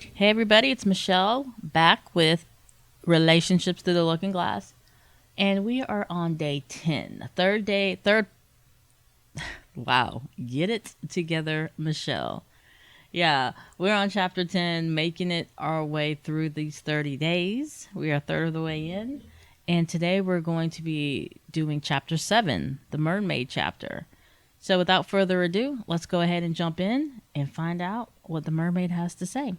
Hey everybody, it's Michelle back with Relationships Through the Looking Glass. And we are on day 10. Third day, wow, get it together, Michelle. Yeah, we're on chapter 10, making it our way through these 30 days. We are a third of the way in. And today we're going to be doing chapter 7, the Mermaid chapter. So without further ado, let's go ahead and jump in and find out what the mermaid has to say.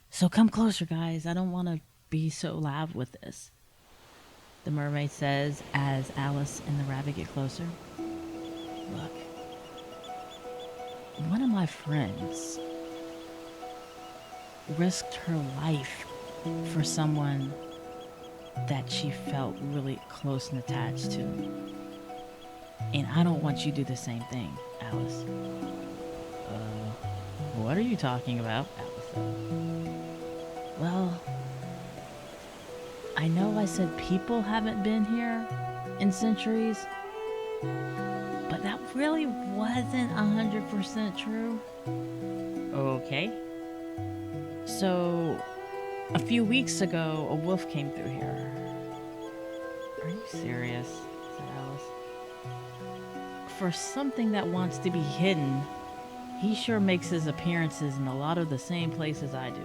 So come closer, guys. I don't want to be so loud with this. The mermaid says as Alice and the rabbit get closer. Look, one of my friends risked her life for someone that she felt really close and attached to. And I don't want you to do the same thing, Alice. What are you talking about? Alice said. Well, I know I said people haven't been here in centuries, but that really wasn't 100% true. Okay. So, a few weeks ago, a wolf came through here. Are you serious? Said Alice. For something that wants to be hidden, he sure makes his appearances in a lot of the same places I do.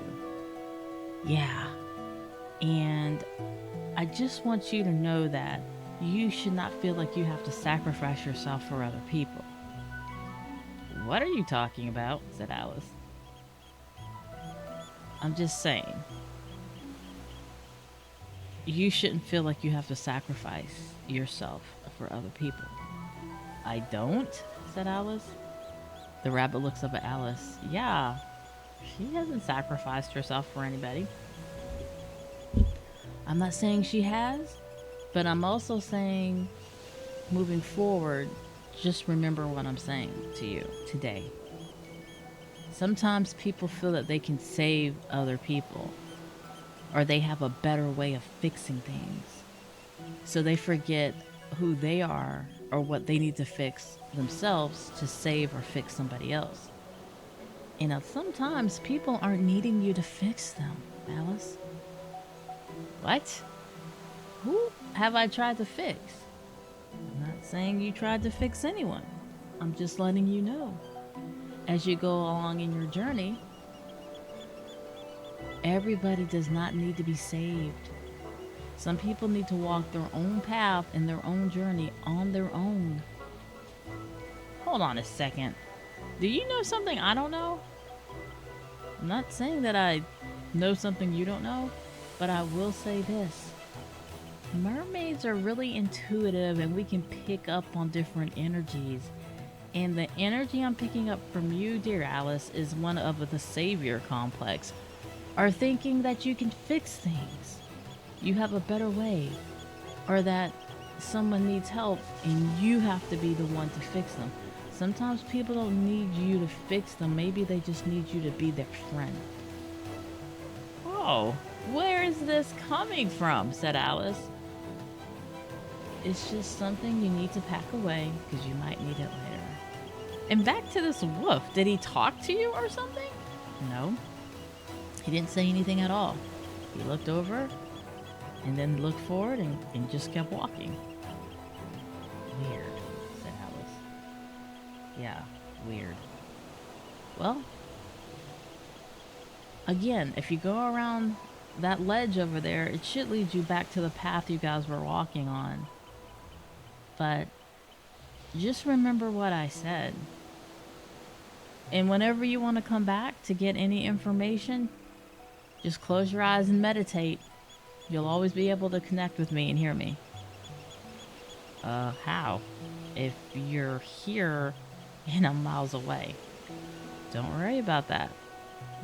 Yeah. And I just want you to know that you should not feel like you have to sacrifice yourself for other people. What are you talking about? Said Alice. I'm just saying. You shouldn't feel like you have to sacrifice yourself for other people. I don't? Said Alice. The rabbit looks up at Alice. Yeah, she hasn't sacrificed herself for anybody. I'm not saying she has, but I'm also saying moving forward, just remember what I'm saying to you today. Sometimes people feel that they can save other people or they have a better way of fixing things. So they forget who they are or what they need to fix themselves to save or fix somebody else. And sometimes people aren't needing you to fix them, Alice. What? Who have I tried to fix? I'm not saying you tried to fix anyone. I'm just letting you know. As you go along in your journey, everybody does not need to be saved. Some people need to walk their own path and their own journey on their own. Hold on a second. Do you know something I don't know? I'm not saying that I know something you don't know, but I will say this. Mermaids are really intuitive and we can pick up on different energies. And the energy I'm picking up from you, dear Alice, is one of the savior complex. Or thinking that you can fix things. You have a better way. Or that someone needs help and you have to be the one to fix them. Sometimes people don't need you to fix them. Maybe they just need you to be their friend. Oh, where is this coming from? Said Alice. It's just something you need to pack away because you might need it later. And back to this wolf. Did he talk to you or something? No. He didn't say anything at all. He looked over and then looked forward and just kept walking. Weird, said Alice. Yeah, weird. Well, again, if you go around that ledge over there, it should lead you back to the path you guys were walking on. But just remember what I said. And whenever you want to come back to get any information, just close your eyes and meditate. You'll always be able to connect with me and hear me. How? If you're here and I'm miles away. Don't worry about that.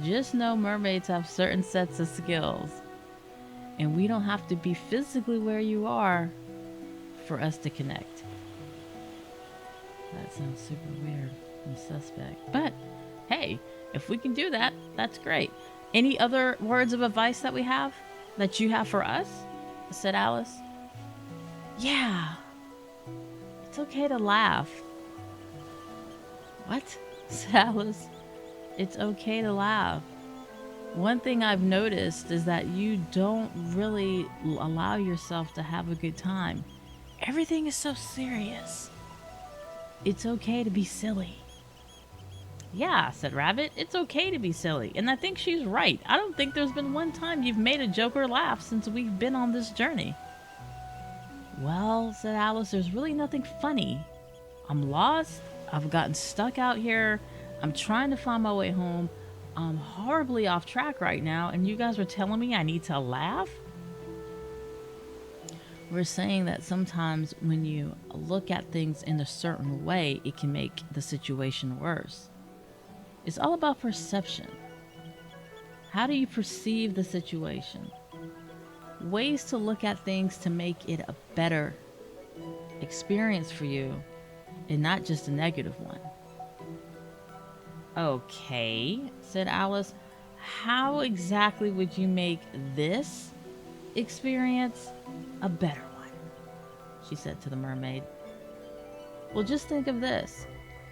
Just know mermaids have certain sets of skills. And we don't have to be physically where you are for us to connect. That sounds super weird and suspect. But, hey, if we can do that, that's great. Any other words of advice that we have? That you have for us? Said Alice. Yeah. It's okay to laugh. What? Said Alice. It's okay to laugh. One thing I've noticed is that you don't really allow yourself to have a good time. Everything is so serious. It's okay to be silly. Yeah, said Rabbit, it's okay to be silly. And I think she's right. I don't think there's been one time you've made a joker laugh since we've been on this journey. Well, said Alice, there's really nothing funny. I'm lost. I've gotten stuck out here. I'm trying to find my way home. I'm horribly off track right now, and you guys are telling me I need to laugh? We're saying that sometimes when you look at things in a certain way, it can make the situation worse. It's all about perception. How do you perceive the situation? Ways to look at things to make it a better experience for you and not just a negative one. Okay, said Alice. How exactly would you make this experience a better one? She said to the mermaid. Well, just think of this.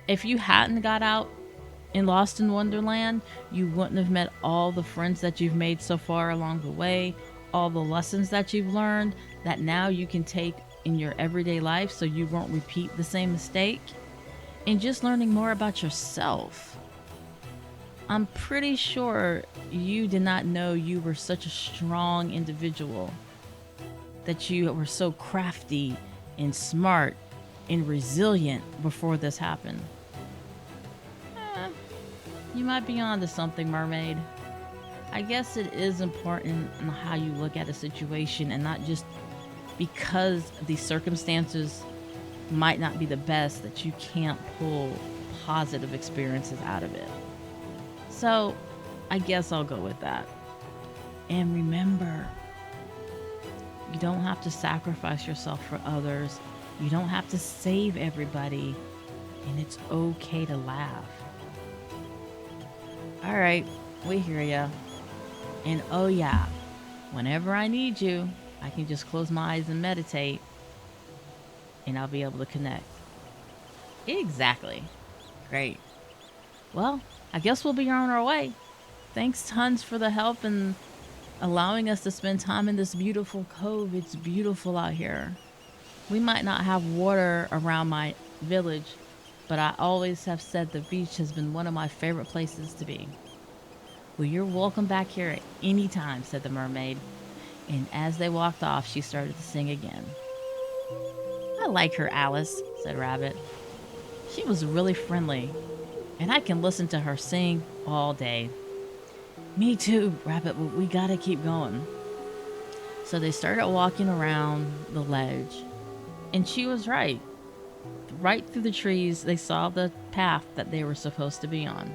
If you hadn't got out in Lost in Wonderland, you wouldn't have met all the friends that you've made so far along the way, all the lessons that you've learned that now you can take in your everyday life so you won't repeat the same mistake, and just learning more about yourself. I'm pretty sure you did not know you were such a strong individual, that you were so crafty and smart and resilient before this happened. You might be onto something, Mermaid. I guess it is important in how you look at a situation, and not just because the circumstances might not be the best that you can't pull positive experiences out of it. So I guess I'll go with that. And remember, you don't have to sacrifice yourself for others. You don't have to save everybody. And it's okay to laugh. All right, we hear ya. And oh yeah, whenever I need you, I can just close my eyes and meditate, and I'll be able to connect. Exactly. Great. Well, I guess we'll be on our way. Thanks tons for the help and allowing us to spend time in this beautiful cove. It's beautiful out here. We might not have water around my village, but I always have said the beach has been one of my favorite places to be. Well, you're welcome back here at any time, said the mermaid. And as they walked off, she started to sing again. I like her, Alice, said Rabbit. She was really friendly, and I can listen to her sing all day. Me too, Rabbit, but we gotta keep going. So they started walking around the ledge, and she was right. Right through the trees, they saw the path that they were supposed to be on.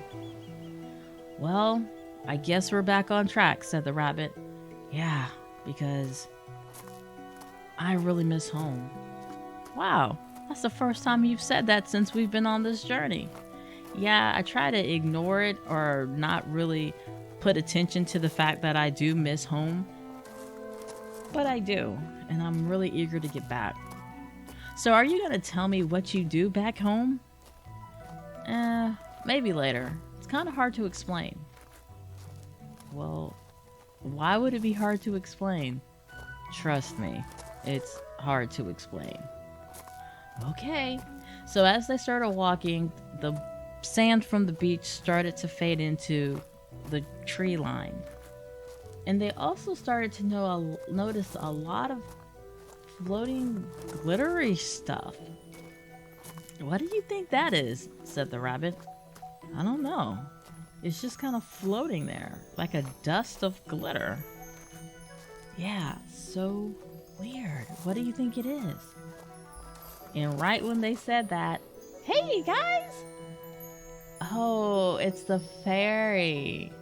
Well, I guess we're back on track, said the rabbit. Yeah, because I really miss home. Wow, that's the first time you've said that since we've been on this journey. Yeah, I try to ignore it or not really put attention to the fact that I do miss home. But I do, and I'm really eager to get back. So are you going to tell me what you do back home? Maybe later. It's kind of hard to explain. Well, why would it be hard to explain? Trust me, it's hard to explain. Okay. So as they started walking, the sand from the beach started to fade into the tree line. And they also started to notice a lot of floating glittery stuff. What do you think that is? Said the rabbit. I don't know. It's just kind of floating there, like a dust of glitter. Yeah, so weird. What do you think it is? And right when they said that, hey guys! Oh, it's the fairy.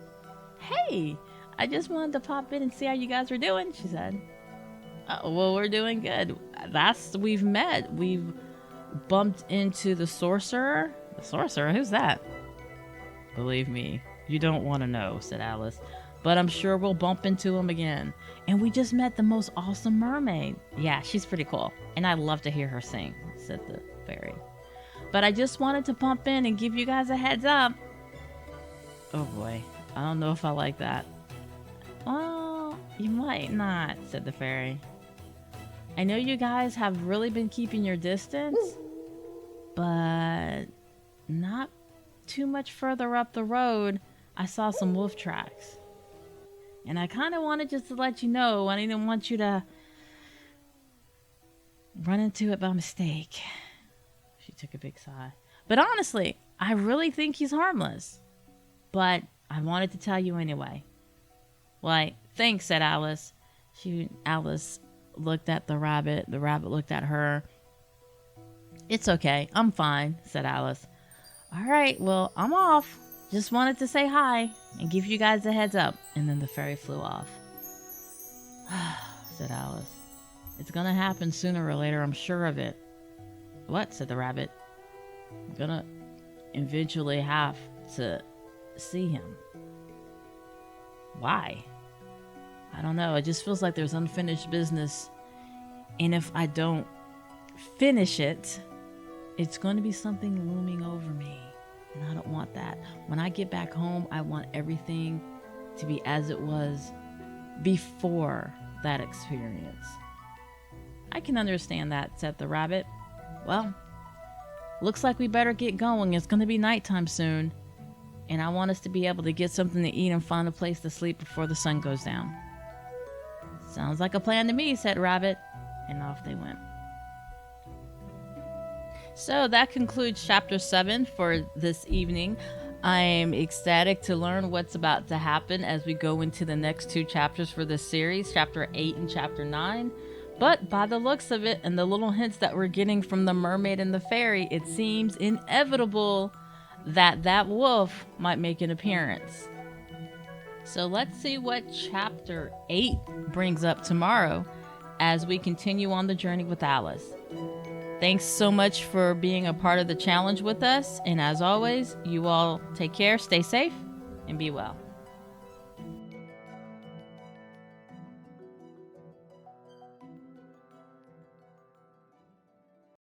Hey, I just wanted to pop in and see how you guys were doing, she said. Oh, well, we're doing good. We've met. We've bumped into the sorcerer. The sorcerer? Who's that? Believe me, you don't want to know, said Alice. But I'm sure we'll bump into him again. And we just met the most awesome mermaid. Yeah, she's pretty cool. And I love to hear her sing, said the fairy. But I just wanted to bump in and give you guys a heads up. Oh boy, I don't know if I like that. Well, you might not, said the fairy. I know you guys have really been keeping your distance, but not too much further up the road, I saw some wolf tracks. And I kind of wanted just to let you know, I didn't want you to run into it by mistake. She took a big sigh. But honestly, I really think he's harmless. But I wanted to tell you anyway. Why, thanks, said Alice. Alice looked at the rabbit looked at her. It's okay, I'm fine, said Alice. All right, well, I'm off. Just wanted to say hi and give you guys a heads up. And then the fairy flew off. Said Alice. It's gonna happen sooner or later, I'm sure of it. What? Said the rabbit. I'm gonna eventually have to see him. Why? I don't know. It just feels like there's unfinished business. And if I don't finish it, it's going to be something looming over me. And I don't want that. When I get back home, I want everything to be as it was before that experience. I can understand that, said the rabbit. Well, looks like we better get going. It's going to be nighttime soon. And I want us to be able to get something to eat and find a place to sleep before the sun goes down. Sounds like a plan to me, said Rabbit. And off they went. So that concludes chapter 7 for this evening. I'm ecstatic to learn what's about to happen as we go into the next 2 chapters for this series, chapter 8 and chapter 9. But by the looks of it and the little hints that we're getting from the mermaid and the fairy, it seems inevitable that that wolf might make an appearance. So let's see what chapter 8 brings up tomorrow as we continue on the journey with Alice. Thanks so much for being a part of the challenge with us. And as always, you all take care, stay safe, and be well.